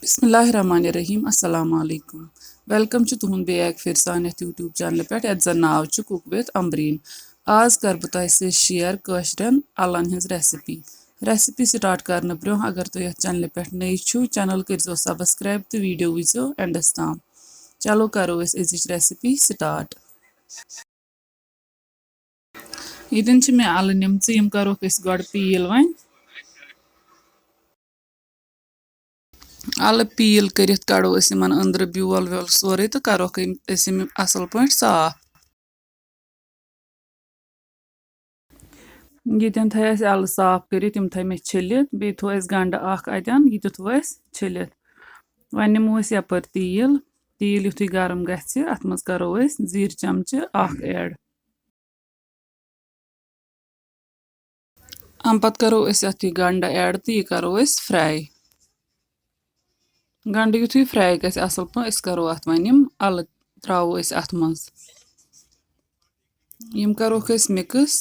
बिस्मिल्लाहिर्रहमानिर्रहीम अस्सलाम वालेकुम वेलकम तुहद बैक फिर सान यूट्यूब चैनल पे जन नाव कुक विथ अम्बरीन आज कर बह तुम शेयर कशरन अलन हज रेसिपी स्टार्ट करने ब्रो अगर तुम ये चैनल पे नई छो चैनल करो सब्सक्राइब तो वीडियो वो एंडस ताम चलो करो अजिच रेसिपी स्टार्ट ये मे अल निम करो गो पील वन अल पील कर कड़ो अंदर ब्योल व्योल सोरे तो करोक असल पे साफ ये थे अल साफ कर थे छिलित बे थो गंड अतन यह थो छिलित वन नमो यपर तील तील युथु गरम गि अत मज करो जीर चमचे ऐड अम पत करो अत गंड ऐड तो यह करो फ्राई गंड युथु फ्राई गि असल पे करो अत वन अल त्रो अत मज करोक मिक्स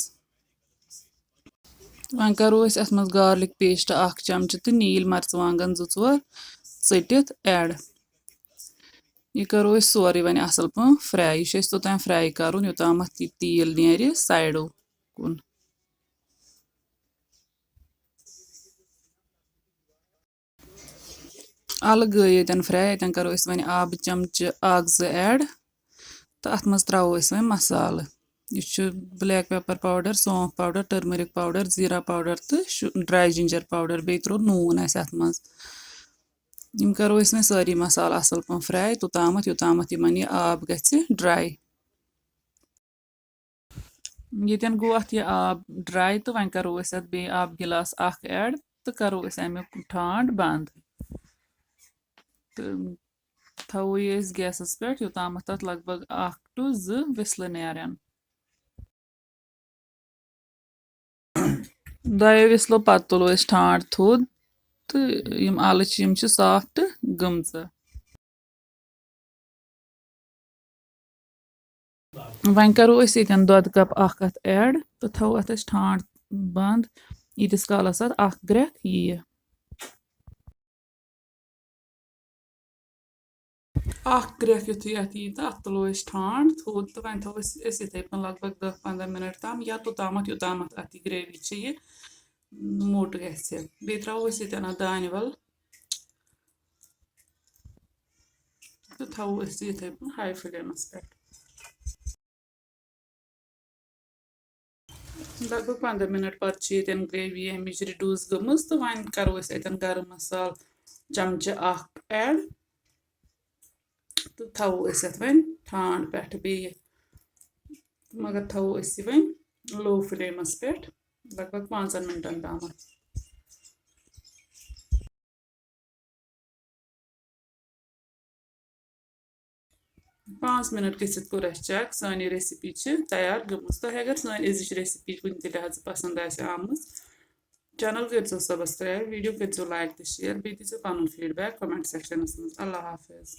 वन करो अत मज गार्लिक पेस्ट चमच तो नील मरचवांगन 2-4 टित ऐड यह करो सोरे वन असल पे फ्राई यह तोतान फ्राई कर योताम तील नेर साइडो कुन अल गई ये फ्राई ये करो वन आब चमच 1-2 ऐड तो अत मज त्रो वन मसाल यह ब्लैक पेपर पाउडर सौंफ पाउडर टर्मरिक पाउडर जीरा पाउडर तो ड्राई जिंजर पाउडर बे त्रो नून अत मज करो वन सारी मसाल असल पे फ्राई योताम यह आब गि ड्राई ये गो अत यह आब ड्राई तो वन करो अत बे आब गिलास ऐड तो करो अमुक ठांड बंद तो थो गैस पे योताम तथ लगभग 1 to 2 विसल नेरन 2 विसलो पत तुलो ठांड थोद तो यम आल सॉफ्ट गमज वन करो ये दूध कप अत ऐड तो थो अत ठांड बंद यीतिस कालस अत ग्रेख यी ग्रेख युथु अत यी तो अत तुलो ठांड थोद तो वन थो इथे लगभग 10-15 मिनट तम या तोताम योताम अत ग्रेवी मोट गि बे त्रो ये दान वल तो थो ये हाई फ्लेमस पे लगभग 15 मिनट पत् ग्रेवी अमिच रिड्यूस गमज तो वन करो अतन गरम मसाल चमच ऐड तो थो वन ठांड पे बे मगर थो वन लो फ्लेमस पे लगभग 5 मिनटन तम 5 मिनट गसित कोर चेक सानी रेसिपी तैयार गमज तो अगर सान अजिच रेसिपी कुन लिहाज पसंद आम चैनल करो सब्सक्राइब वीडियो करो लाइक तो शेयर बे दीजिए पन फीडबैक कमेंट सेक्शनस मज अल्लाह हाफिज।